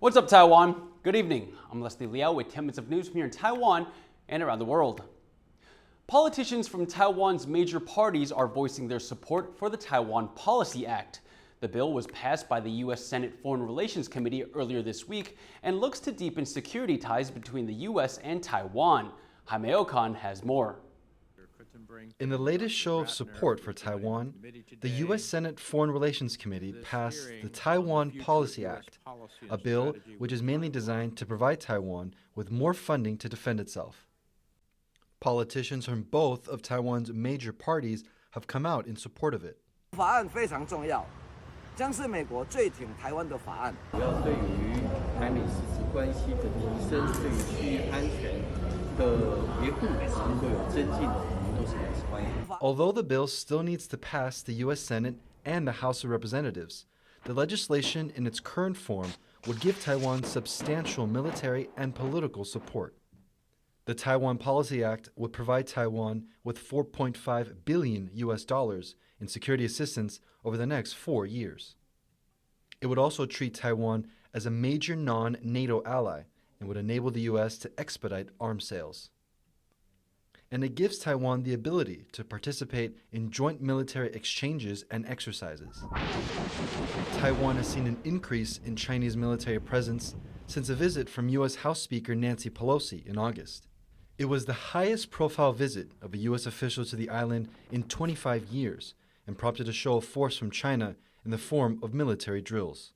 What's up, Taiwan? Good evening. I'm Liao with 10 minutes of news from here in Taiwan and around the world. Politicians from Taiwan's major parties are voicing their support for the Taiwan Policy Act. The bill was passed by the U.S. Senate Foreign Relations Committee earlier this week and looks to deepen security ties between the U.S. and Taiwan. Jaime Okan has more. In the latest show of support for Taiwan, the U.S. Senate Foreign Relations Committee passed the Taiwan Policy Act, a bill which is mainly designed to provide Taiwan with more funding to defend itself. Politicians from both of Taiwan's major parties have come out in support of it. 法案非常重要，将是美国最挺台湾的法案。主要对于台美实质关系的提升，对于区域安全的维护能够有增进，我们都是表示欢迎。 Although the bill still needs to pass the U.S. Senate and the House of Representatives, the legislation in its current form would give Taiwan substantial military and political support. The Taiwan Policy Act would provide Taiwan with $4.5 billion in security assistance over the next 4 years. It would also treat Taiwan as a major non-NATO ally and would enable the U.S. to expedite arms sales. And it gives Taiwan the ability to participate in joint military exchanges and exercises. Taiwan has seen an increase in Chinese military presence since a visit from U.S. House Speaker Nancy Pelosi in August. It was the highest profile visit of a U.S. official to the island in 25 years and prompted a show of force from China in the form of military drills.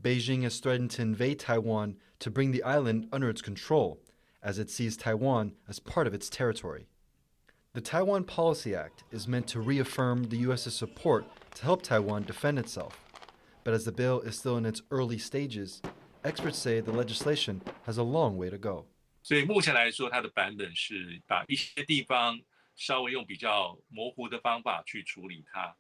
Beijing has threatened to invade Taiwan to bring the island under its control, as it sees Taiwan as part of its territory. The Taiwan Policy Act is meant to reaffirm the U.S.'s support to help Taiwan defend itself. But as the bill is still in its early stages, experts say the legislation has a long way to go. 所以目前来说，它的版本是把一些地方稍微用比较模糊的方法去处理它，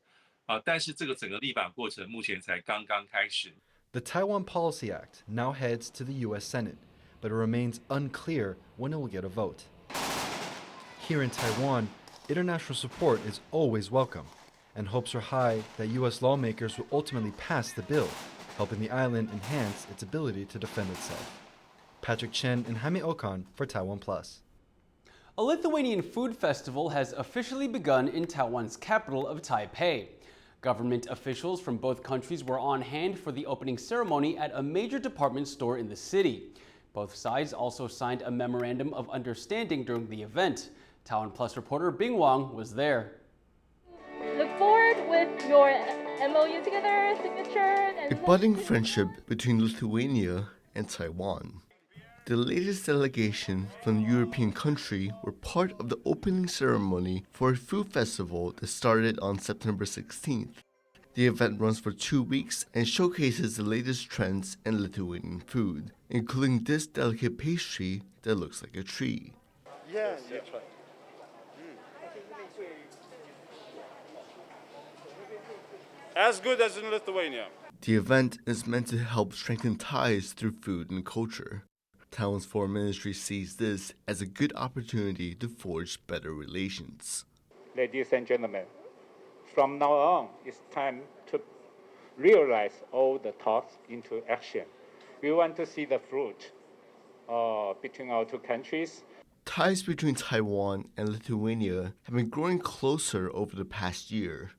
但是这个整个立法过程目前才刚刚开始。 The Taiwan Policy Act now heads to the U.S. Senate, but it remains unclear when it will get a vote. Here in Taiwan, international support is always welcome, and hopes are high that U.S. lawmakers will ultimately pass the bill, helping the island enhance its ability to defend itself. Patrick Chen and Jaime Okan for TaiwanPlus. A Lithuanian food festival has officially begun in Taiwan's capital of Taipei. Government officials from both countries were on hand for the opening ceremony at a major department store in the city. Both sides also signed a memorandum of understanding during the event. TaiwanPlus reporter Bing Wang was there. Look forward with your MOU together, signature, and a budding friendship between Lithuania and Taiwan. The latest delegation from the European country were part of the opening ceremony for a food festival that started on September 16th. The event runs for 2 weeks and showcases the latest trends in Lithuanian food, including this delicate pastry that looks like a tree. Yeah, that's right. As good as in Lithuania. The event is meant to help strengthen ties through food and culture. Taiwan's foreign ministry sees this as a good opportunity to forge better relations. Ladies and gentlemen, from now on, it's time to realize all the thoughts into action. We want to see the fruit between our two countries. Ties between Taiwan and Lithuania have been growing closer over the past year.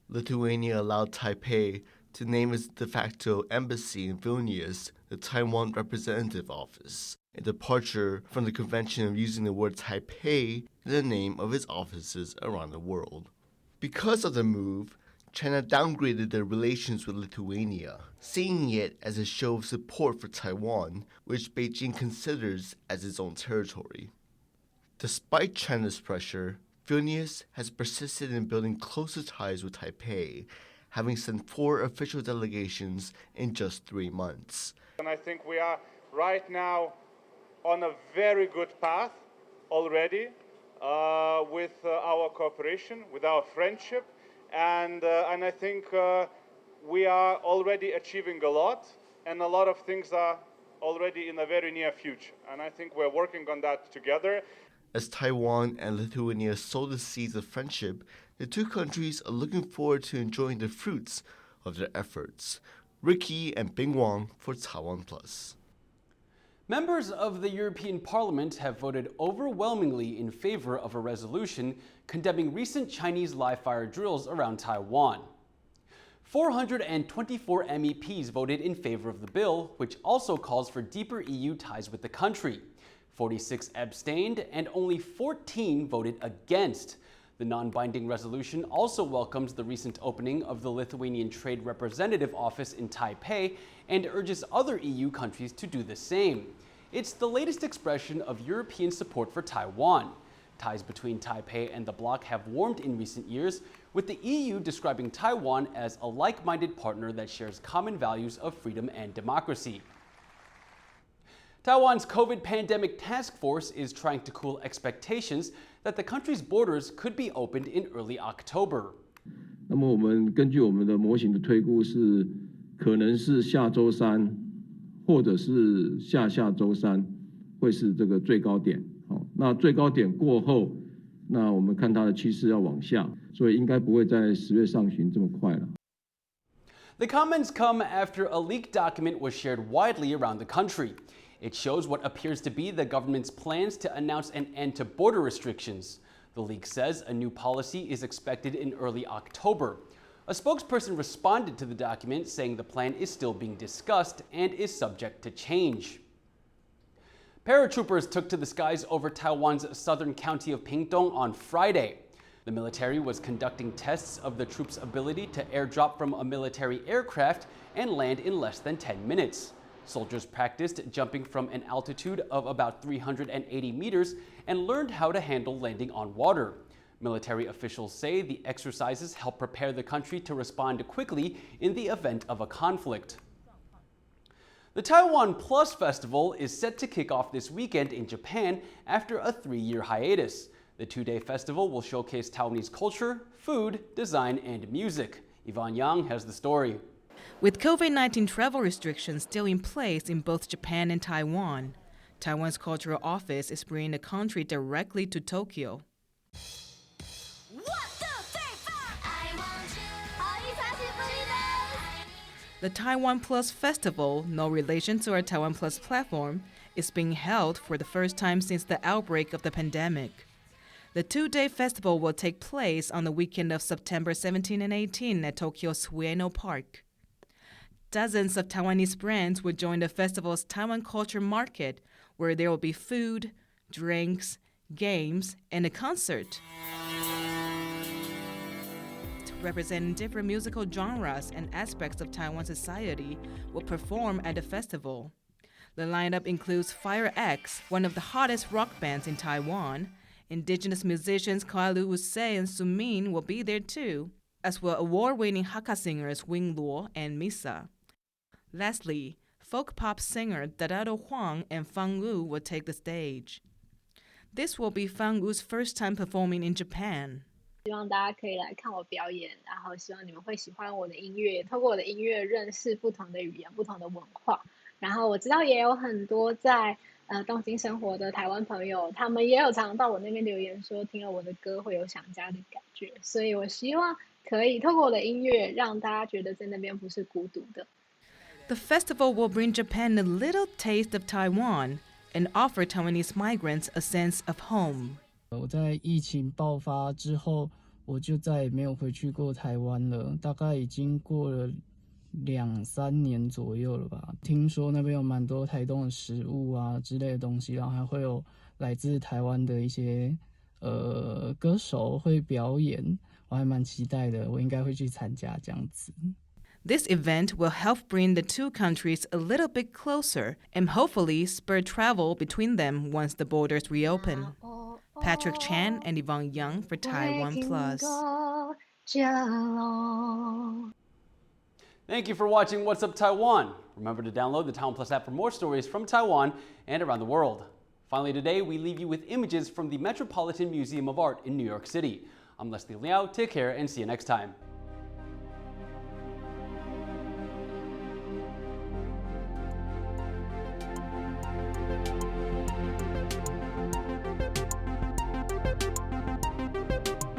Lithuania allowed Taipei to name its de facto embassy in Vilnius the Taiwan Representative Office, a departure from the convention of using the word Taipei in the name of its offices around the world. Because of the move, China downgraded their relations with Lithuania, seeing it as a show of support for Taiwan, which Beijing considers as its own territory. Despite China's pressure, Vilnius has persisted in building closer ties with Taipei, having sent 4 official delegations in just 3 months. And I think we are right now on a very good path already with our cooperation, with our friendship, and I think we are already achieving a lot, and a lot of things are already in the very near future. And I think we're working on that together. As Taiwan and Lithuania sow the seeds of friendship, the two countries are looking forward to enjoying the fruits of their efforts. Ricky and Bing Wang for TaiwanPlus. Members of the European Parliament have voted overwhelmingly in favor of a resolution condemning recent Chinese live-fire drills around Taiwan. 424 MEPs voted in favor of the bill, which also calls for deeper EU ties with the country. 46 abstained and only 14 voted against. The non-binding resolution also welcomes the recent opening of the Lithuanian Trade Representative Office in Taipei and urges other EU countries to do the same. It's the latest expression of European support for Taiwan. Ties between Taipei and the bloc have warmed in recent years, with the EU describing Taiwan as a like-minded partner that shares common values of freedom and democracy. Taiwan's COVID pandemic task force is trying to cool expectations that the country's borders could be opened in early October. 那么我们根据我们的模型的推估是，可能是下周三，或者是下下周三，会是这个最高点。好，那最高点过后，那我们看它的趋势要往下，所以应该不会在10月上旬这么快了。The comments come after a leaked document was shared widely around the country. It shows what appears to be the government's plans to announce an end to border restrictions. The leak says a new policy is expected in early October. A spokesperson responded to the document saying the plan is still being discussed and is subject to change. Paratroopers took to the skies over Taiwan's southern county of Pingtung on Friday. The military was conducting tests of the troops' ability to airdrop from a military aircraft and land in less than 10 minutes. Soldiers practiced jumping from an altitude of about 380 meters and learned how to handle landing on water. Military officials say the exercises help prepare the country to respond quickly in the event of a conflict. The TaiwanPlus Festival is set to kick off this weekend in Japan after a 3-year hiatus. The 2-day festival will showcase Taiwanese culture, food, design, and music. Yvonne Yang has the story. With COVID-19 travel restrictions still in place in both Japan and Taiwan, Taiwan's cultural office is bringing the country directly to Tokyo. The TaiwanPlus Festival, no relation to our TaiwanPlus platform, is being held for the first time since the outbreak of the pandemic. The 2-day festival will take place on the weekend of September 17 and 18 at Tokyo's Ueno Park. Dozens of Taiwanese brands will join the festival's Taiwan Culture Market, where there will be food, drinks, games, and a concert. Representing different musical genres and aspects of Taiwan society will perform at the festival. The lineup includes Fire X, one of the hottest rock bands in Taiwan. Indigenous musicians Kailu Usei and Sumin will be there too, as well award-winning Hakka singers Wing Luo and Misa. Lastly, folk pop singer Dadado Huang and Fang Wu will take the stage. This will be Fang Wu's first time performing in Japan. 希望大家可以来看我表演，然后希望你们会喜欢我的音乐，透过我的音乐认识不同的语言、不同的文化。然后我知道也有很多在东京生活的台湾朋友，他们也有常常到我那边留言说，听了我的歌会有想家的感觉。所以我希望可以透过我的音乐，让大家觉得在那边不是孤独的。The festival will bring Japan a little taste of Taiwan and offer Taiwanese migrants a sense of home. 我在疫情爆发之后，我就再也没有回去过台湾了，大概已经过了2-3年左右了吧。听说那边有蛮多台东的食物啊之类的东西，然后还会有来自台湾的一些歌手会表演，我还蛮期待的，我应该会去参加这样子。This event will help bring the two countries a little bit closer and hopefully spur travel between them once the borders reopen. Patrick Chan and Yvonne Young for TaiwanPlus. Thank you for watching What's Up Taiwan. Remember to download the TaiwanPlus app for more stories from Taiwan and around the world. Finally today, we leave you with images from the Metropolitan Museum of Art in New York City. I'm Leslie Liao. Take care and see you next time.